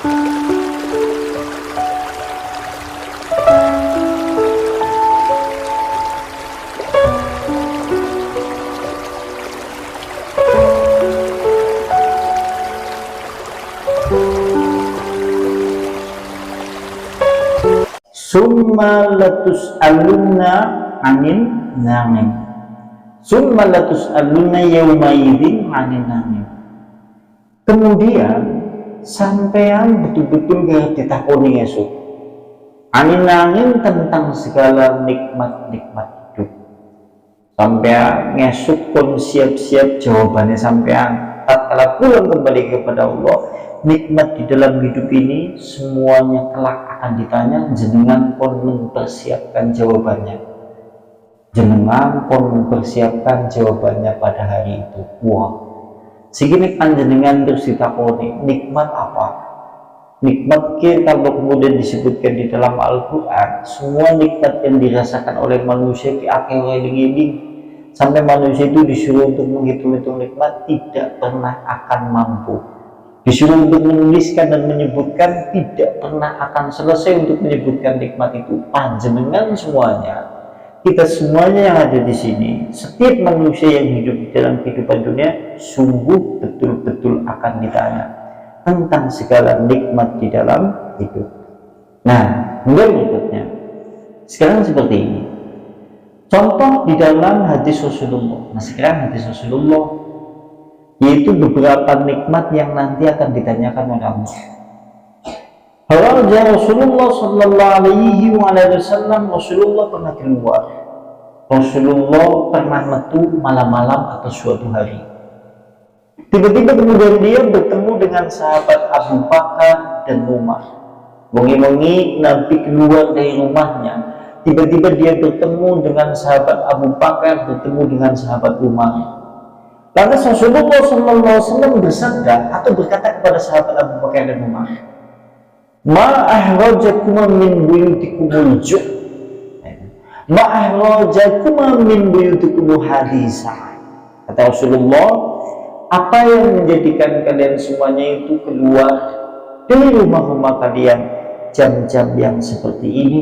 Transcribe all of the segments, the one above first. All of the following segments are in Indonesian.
Summa latus'alunna anin na'im. Summa latus'alunna yawma idzin anin na'im. Kemudian sampean betul-betul gak ditakoni esok anin na'im, tentang segala nikmat-nikmat hidup. Sampean ngesuk pun siap-siap jawabannya sampean tatkala pulang kembali kepada Allah. Nikmat di dalam hidup ini semuanya kelak akan ditanya, jenengan pun mempersiapkan jawabannya. Jenengan pun mempersiapkan jawabannya pada hari itu. Wah, segini kan jenengan terus ditakoni, nikmat apa? Nikmat kita kalau kemudian disebutkan di dalam Al-Quran, semua nikmat yang dirasakan oleh manusia di akhirnya eling-eling, sampai manusia itu disuruh untuk menghitung-hitung nikmat, tidak pernah akan mampu. Disuruh untuk menuliskan dan menyebutkan, tidak pernah akan selesai untuk menyebutkan nikmat itu. Panjenengan semuanya, kita semuanya yang ada di sini, setiap manusia yang hidup di dalam kehidupan dunia, sungguh betul-betul akan ditanya tentang segala nikmat di dalam hidup. Nah, kemudian berikutnya, sekarang seperti ini. Contoh di dalam hadis Rasulullah. Nah, sekarang hadis Rasulullah, yaitu beberapa nikmat yang nanti akan ditanyakan oleh Allah. Haraja Rasulullah sallallahu alaihi wasallam, Rasulullah pernah keluar. Rasulullah pernah metu malam-malam atau suatu hari. Tiba-tiba kemudian dia bertemu dengan sahabat Abu Bakar dan Umar. Wengi-wengi Nabi keluar dari rumahnya. Tiba-tiba dia bertemu dengan sahabat Abu Bakar, bertemu dengan sahabat Umar. Lantas Rasulullah SAW bersabda atau berkata kepada sahabat Abu Bakar dan Umar, "Ma ahrajakuma min buyutikumul ju', ma ahrajakuma min buyutikumul hadisah." Kata Rasulullah, apa yang menjadikan kalian semuanya itu keluar dari rumah-rumah kalian jam-jam yang seperti ini?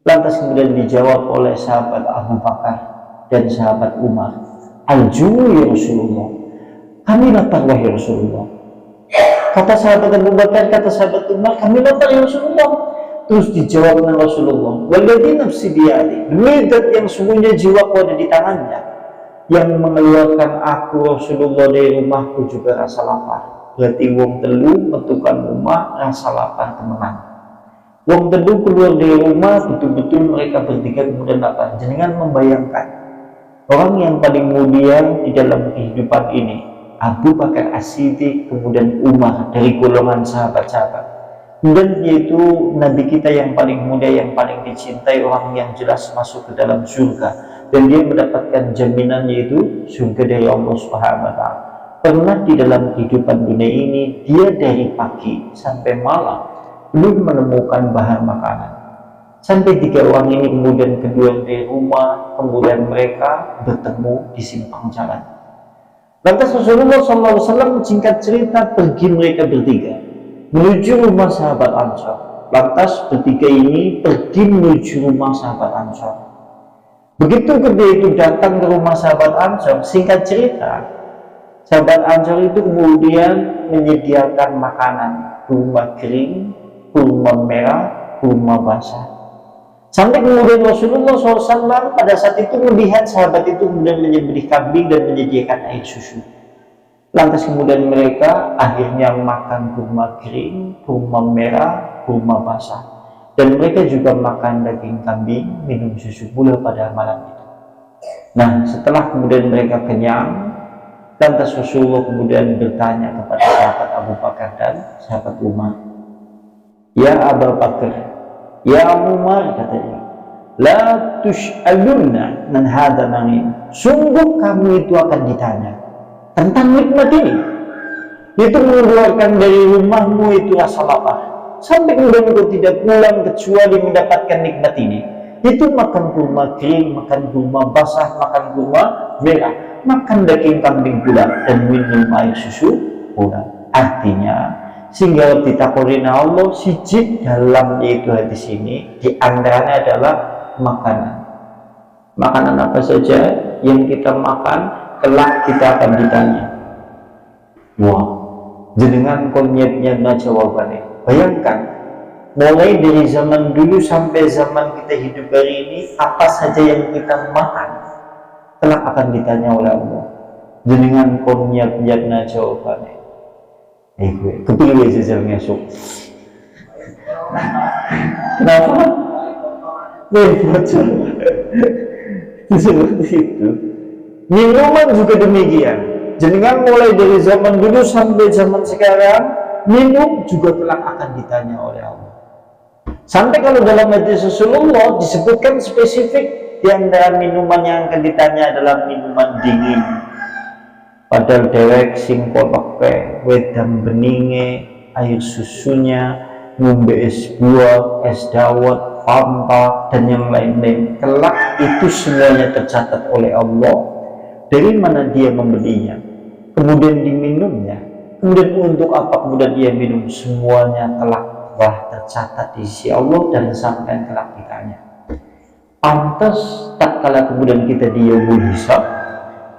Lantas kemudian dijawab oleh sahabat Abu Bakar dan sahabat Umar, "Al-ju' ya Rasulullah, kami lapar wahai Rasulullah." Kata sahabat Abu Bakar, kata sahabat Umar, "Kami lapar ya Rasulullah." Terus dijawab oleh Rasulullah, "Walladzi nafsi biyadi, demi zat yang sungguhnya jiwaku ada di tangannya, yang mengeluarkan aku Rasulullah dari rumahku juga rasa lapar." Berarti wong telu metukan rumah rasa lapar temenan. Wong telu keluar dari rumah betul-betul mereka bertiga kemudian lapar. Jenengan membayangkan orang yang paling mulia di dalam kehidupan ini, Abu Bakar As-Siddiq, kemudian Umar dari golongan sahabat-sahabat, dan yaitu Nabi kita yang paling mulia, yang paling dicintai, orang yang jelas masuk ke dalam surga, dan dia mendapatkan jaminan yaitu surga dari Allah Subhanahu wa Ta'ala. Pernah di dalam kehidupan dunia ini, dia dari pagi sampai malam belum menemukan bahan makanan. Sampai tiga orang ini kemudian keluar dari rumah, kemudian mereka bertemu di simpang jalan. Lantas Rasulullah SAW singkat cerita pergi mereka bertiga menuju rumah sahabat Ansor. Lantas bertiga ini pergi menuju rumah sahabat Ansor. Begitu ketika itu datang ke rumah sahabat Ansor, singkat cerita, sahabat Ansor itu kemudian menyediakan makanan, kurma kering, kurma merah, kurma basah. Sampai kemudian Rasulullah SAW pada saat itu melihat sahabat itu kemudian menyembelih kambing dan menyediakan air susu. Lantas kemudian mereka akhirnya makan kurma kering, kurma merah, kurma basah. Dan mereka juga makan daging kambing, minum susu pula pada malam itu. Nah, setelah kemudian mereka kenyang, lantas Rasulullah kemudian bertanya kepada sahabat Abu Bakar dan sahabat Umar, "Ya Abu Bakar, ya Umar," katanya, "la tush'alunna man hadha na'im." Sungguh kamu itu akan ditanya tentang nikmat ini, itu mengeluarkan dari rumahmu itu rasa lapar, sampai kemudian engkau tidak pulang kecuali mendapatkan nikmat ini. Itu makan kurma kering, makan kurma basah, makan kurma merah, makan daging kambing pula, dan minum air susu pula. Artinya sehingga ditakorin Allah siji dalam yaitu hadis ini diantaranya adalah makanan. Makanan apa saja yang kita makan kelak kita akan ditanya. Wah, jenengan konyetnya jawabannya. Bayangkan, mulai dari zaman dulu sampai zaman kita hidup hari ini, apa saja yang kita makan kelak akan ditanya oleh Allah. Jenengan konyetnya jawabannya. Gue kepilih jajal ngesuk. Kenapa? Seperti itu. Minuman juga demikian. Jenengan mulai dari zaman dulu sampai zaman sekarang, minum juga kelak akan ditanya oleh Allah. Sampai kalau dalam hadis Rasulullah disebutkan spesifik di antara minuman yang akan ditanya adalah minuman dingin. Padahal dewek sing pakai wedang beninge, air susunya, ngombe es buah, es dawet, fanta, dan yang lain-lain. Kelak itu semuanya tercatat oleh Allah. Dari mana dia membelinya, kemudian diminumnya, kemudian untuk apa kemudian dia minum, semuanya kelak telah tercatat di sisi Allah dan sampai kelak ditanya. Pantas tak kala kemudian kita di yaumul hisab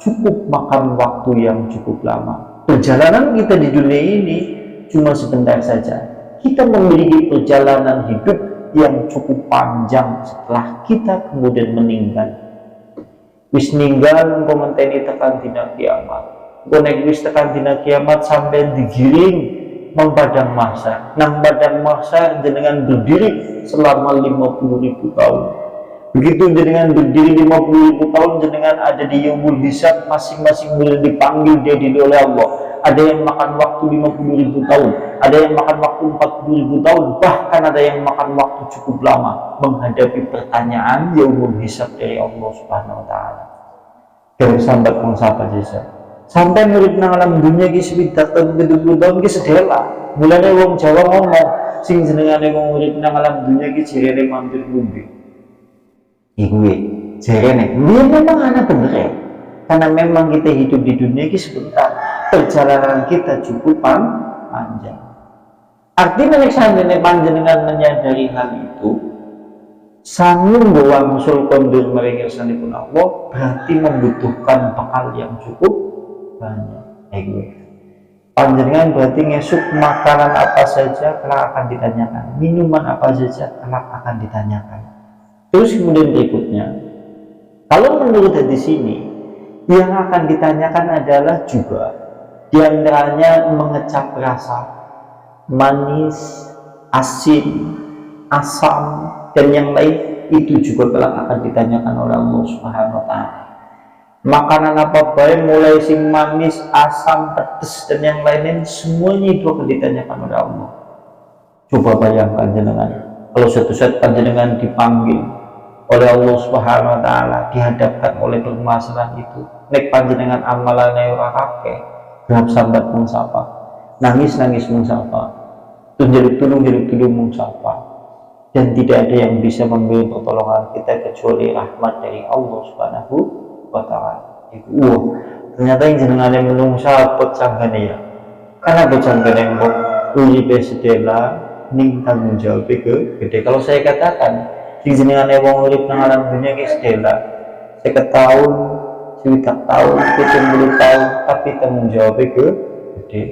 cukup makan waktu yang cukup lama. Perjalanan kita di dunia ini cuma sebentar saja. Kita memiliki perjalanan hidup yang cukup panjang setelah kita kemudian meninggal. Wis ninggal komenteni tekan dina kiamat. Konek wis tekan dina kiamat sampai digiring mempadang mahsyar. Nang padang mahsyar jenengan berdiri selama 50.000 tahun. Begitu jenengan berdiri 50.000 tahun, jenengan ada di yaumul hisab, masing-masing mulai dipanggil dia oleh Allah. Ada yang makan waktu 50.000 tahun, ada yang makan waktu 40.000 tahun, bahkan ada yang makan waktu cukup lama menghadapi pertanyaan yaumul hisab dari Allah Subhanahu wa taala. Kalau sambat mengsapa sisa. Sampai murid nang alam dunia ki sewidak tahun 70 tahun ki sedela. Mulane wong Jawa ngomong, sing jenengane wong murid nang alam dunia ki jerene mampir ngombe. Gue jerene dia memang anak bener ya, karena memang kita hidup di dunia ini sebentar, perjalanan kita cukup panjang. Artinya seandainya panjenengan menyadari hal itu, sanggup bahwa musul kondur mengersanipun Allah, berarti membutuhkan bekal yang cukup banyak. Gue panjenengan berarti ngesuk makanan apa saja kelak akan ditanyakan, minuman apa saja kelak akan ditanyakan. Terus kemudian berikutnya, kalau menurut hadis ini, yang akan ditanyakan adalah juga diantaranya mengecap rasa, manis, asin, asam, dan yang lain itu juga kelak akan ditanyakan oleh Allah Subhanahu wa taala. Makanan apa baik mulai sing manis, asam, pedes dan yang lain-lain semuanya itu akan ditanyakan oleh Allah. Coba bayangkan jenengan, kalau suatu saat panjenengan dipanggil oleh Allah Subhanahu wa taala, dihadapkan oleh permasalahan itu, nek panjenengan amalane ora akeh, gelap sambat mung sapa, nangis mung sapa, jaluk tulung mung sapa, dan tidak ada yang bisa memberi pertolongan kita kecuali rahmat dari Allah Subhanahu wa taala. Ternyata yang jenengane menung sapot sanggane ya. Karena becanggane mbok uripe sedela ning tanggung jawab ke gede. Kalau saya katakan sing jenengane wong urip nang alam dunia ki sedela 50 tahun, 70 tahun, 70 tahun, tapi tanggung jawab ke gede.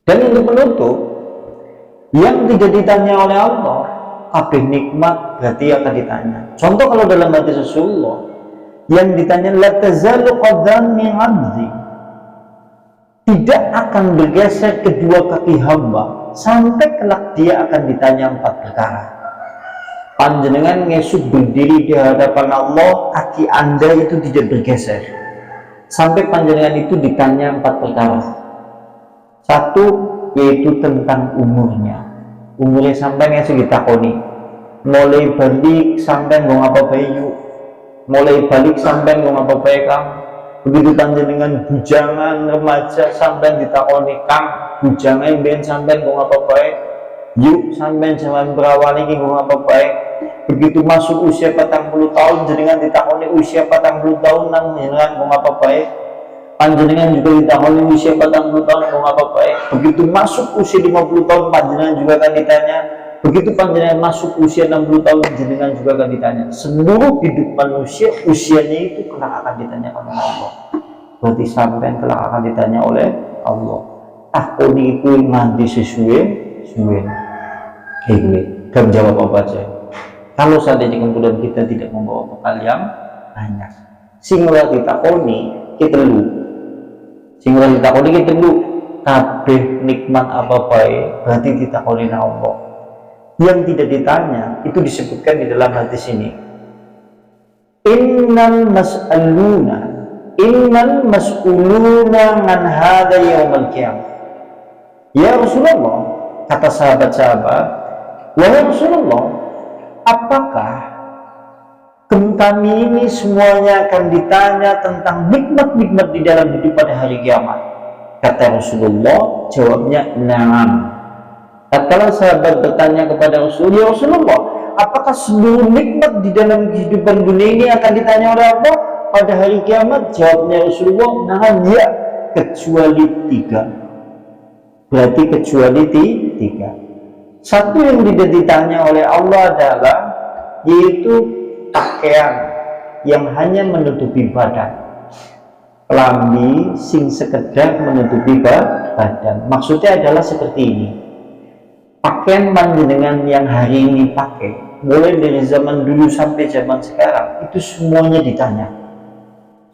Dan untuk penutup, yang tidak ditanya oleh Allah, kabeh nikmat berarti akan ditanya. Contoh kalau dalam hadis Rasulullah, yang ditanya la tazalu qadami 'abdi, tidak akan bergeser kedua kaki hamba sampai kelak dia akan ditanya 4 perkara. Panjenengan ngesuk berdiri di hadapan Allah, kaki Anda itu tidak bergeser sampai panjenengan itu ditanya 4 perkara. 1 yaitu tentang umurnya sampai ngesuk ditakoni, mulai balik sampai ngomong apa bayu, mulai balik sampai ngomong apa baik kang. Begitu panjenengan bujangan remaja sampai ditakoni kang, bujangan ben sampai ngomong apa baik, yuk sampai zaman berawal ini ngomong apa baik. Begitu masuk usia 40 tahun jenengan ditakoni usia 40 tahun nang jenengan ngomong apa baik. Panjenengan juga ditakoni usia 40 tahun mau apa baik. Begitu masuk usia 50 tahun panjenengan juga akan ditanya. Begitu panjenengan masuk usia 60 tahun panjenengan juga akan ditanya. Seluruh hidup manusia usianya itu kelak akan ditanyakan oleh Allah. Berarti sampai kelak akan ditanya oleh Allah. Takoni iku nganti sesuai. Dan jawab apa aja. Kalau seandainya kemudian kita tidak membawa bekal yang banyak, singlah ditakoni kita lu, singlah ditakoni kita lu, kabeh nikmat apa baik berarti ditakoni Allah. Yang tidak ditanya itu disebutkan di dalam hadis ini. Innal mas'uluna an hadza yaumil qiyamah. Ya Rasulullah, kata sahabat-sahabat, wahai Rasulullah, apakah kami ini semuanya akan ditanya tentang nikmat-nikmat di dalam hidup pada hari kiamat? Kata Rasulullah, jawabnya na'am. Tatkala sahabat bertanya kepada Rasulullah, ya Rasulullah, apakah seluruh nikmat di dalam kehidupan dunia ini akan ditanya oleh Allah pada hari kiamat? Jawabnya Rasulullah, na'am, ya, kecuali 3. Berarti kecuali 3. Satu yang tidak ditanya oleh Allah adalah yaitu pakaian yang hanya menutupi badan, kelambi sing sekedar menutupi badan. Maksudnya adalah seperti ini, pakaian panjenengan yang hari ini pakai, mulai dari zaman dulu sampai zaman sekarang, itu semuanya ditanya.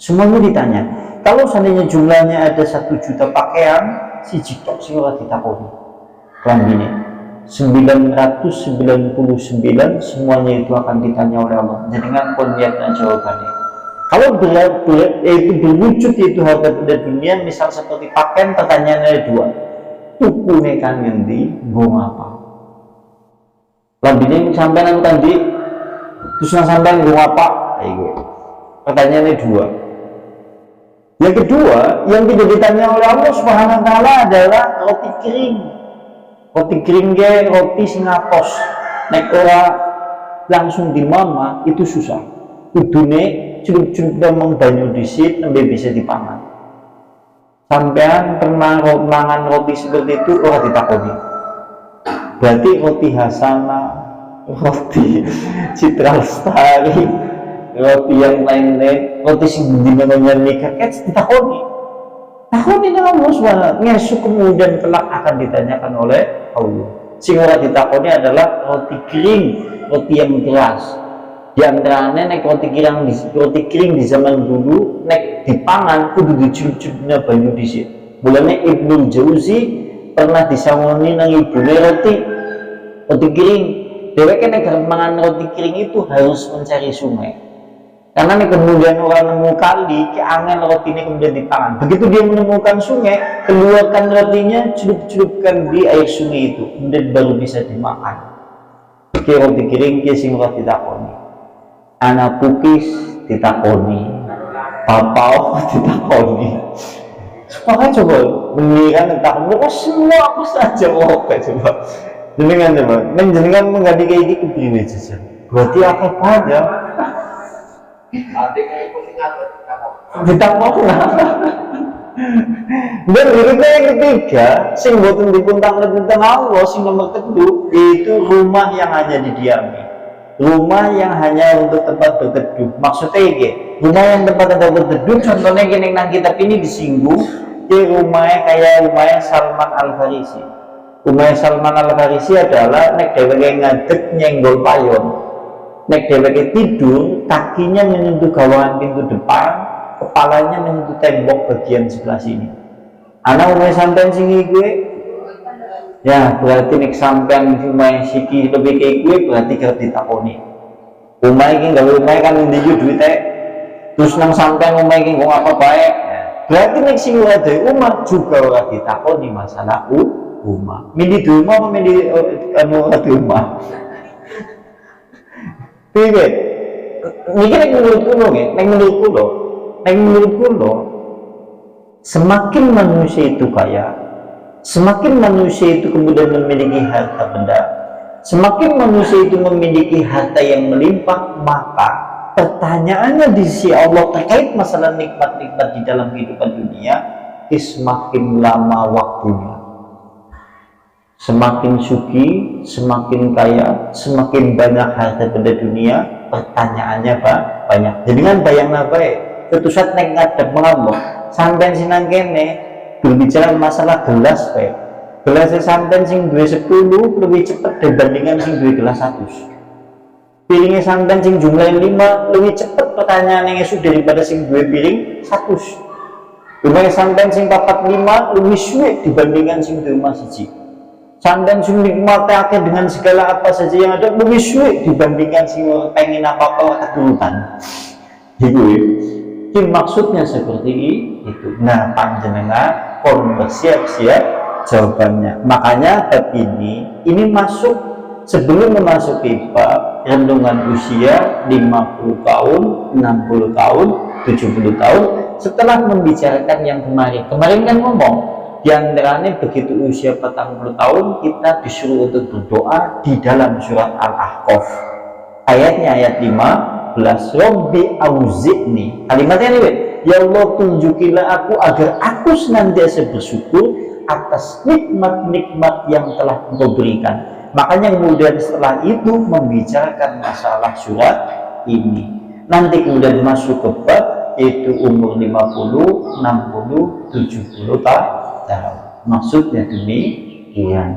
Semuanya ditanya. Kalau seandainya jumlahnya ada 1 juta pakaian, si jitok sing ora ditakoni klambine 999 semuanya itu akan ditanya oleh Allah. Jangan pun lihatnya jawabannya. Kalau itu berwujud itu harta benda dunia, misal seperti pakaian, pertanyaannya ada 2. Tukune kan ngendi, nggo apa? Lambine sampean kan di terus sampean nggo apa? Iku. Pertanyaannya 2. Yang kedua, yang tidak ditanya oleh Allah Subhanahu wa taala adalah roti kering. Roti kering ge roti sing atos. Nek ora langsung dimama itu susah. Kudune cukup damang banyu dhisik nembe bisa dipangan. Sampean pernah mangan roti seperti itu ora ditakoni. Berarti roti Hasanah, roti Citra Lestari, roti yang lain-lain, roti sing dimana nikah kan ditakoni. Takoni dengan Allah SWT. Ngesuk kemudian kelak akan ditanyakan oleh Allah. Sing ora ditakoni adalah roti kering, roti yang keras. Di antaranya nek roti kering di zaman dulu nek dipangan kudu dicucuknya banyu dhisik. Mulane Ibnu Jauzi pernah disangoni nang ibune roti kering. Dheweke nek mangan roti kering itu harus mencari sungai. Karena nih kemudian orang nemu kali, keangan roti ini kemudian dipangan. Begitu dia menemukan sungai, keluarkan rotinya, celup-celupkan di air sungai itu, kemudian baru bisa dimakan. Ki roti kering, ki sing roti ditakoni. Anak pukis ditakoni, papau ditakoni. Supaya coba mengingat takoni, semua apa saja mau coba. Jenengan mengganti kayak gitu begini saja. Berarti apa aja? Ditakoni. Dan berikutnya yang ketiga, sing boten dipun tanglet tentang Allah, sing nomor teduh, yaitu rumah yang hanya didiami, rumah yang hanya untuk tempat berteduh. Maksudnya ini, rumah yang tempat berteduh, contohnya gini nang kitab ini disinggung, di rumahnya kayak rumahnya Salman Al-Farisi. Rumahnya Salman Al-Farisi adalah nek dheweke ngadeg nyenggol payon. Nek dheweke tidur, kakinya menyentuh gawangan pintu depan, kepalanya menyentuh tembok bagian sebelah sini. Anak umumnya sampean singi gue, ya berarti nek sampean umumnya siki lebih kayak gue, berarti kerap ditakoni. Umumnya ini gak umumnya kan ngendi duitnya, terus nang sampean umumnya ini ngomong apa baik. Berarti nek sing ada umumah juga ora ditakoni masalah umumah. Milih di rumah apa milih di rumah? Oke, ini nek menurut kulo, semakin manusia itu kaya, semakin manusia itu kemudian memiliki harta benda, semakin manusia itu memiliki harta yang melimpah, maka pertanyaannya di sisi Allah terkait masalah nikmat-nikmat di dalam kehidupan dunia, semakin lama waktunya, semakin suki, semakin kaya, semakin banyak harta pada dunia, pertanyaannya banyak. Jadi kan bayang apa ya, ketusat neng ngadep Allah sampai sinang kene berbicara masalah gelas ya, gelasnya sampai sing duwe 10 lebih cepat dibandingkan sing duwe gelas 100. Piringnya sampai sing jumlahnya 5 lebih cepat pertanyaannya sudah daripada sing duwe piring 100. Lumayan sampai sing 45 lebih sulit dibandingkan sing duwe emas siji. Sampai sing nikmati akhir dengan segala apa saja yang ada lebih sulit dibandingkan sing pengen apa-apa ketulutan. Gitu ya. Jadi maksudnya seperti itu. Nah, panjenengan kon bersiap-siap jawabannya. Makanya bab ini masuk sebelum memasuki bab renungan usia 50 tahun, 60 tahun, 70 tahun setelah membicarakan yang kemarin kan ngomong di antaranya begitu usia 40 tahun kita disuruh untuk berdoa di dalam surat Al-Ahqaf ayatnya ayat 15, Robbi auzi'ni, kalimatnya ini ya Allah tunjukilah aku agar aku senantiasa bersyukur atas nikmat-nikmat yang telah Engkau berikan. Makanya kemudian setelah itu membicarakan masalah surat ini. Nanti kemudian masuk ke bab yaitu umur 50, 60, 70 tahun. Maksudnya demikian.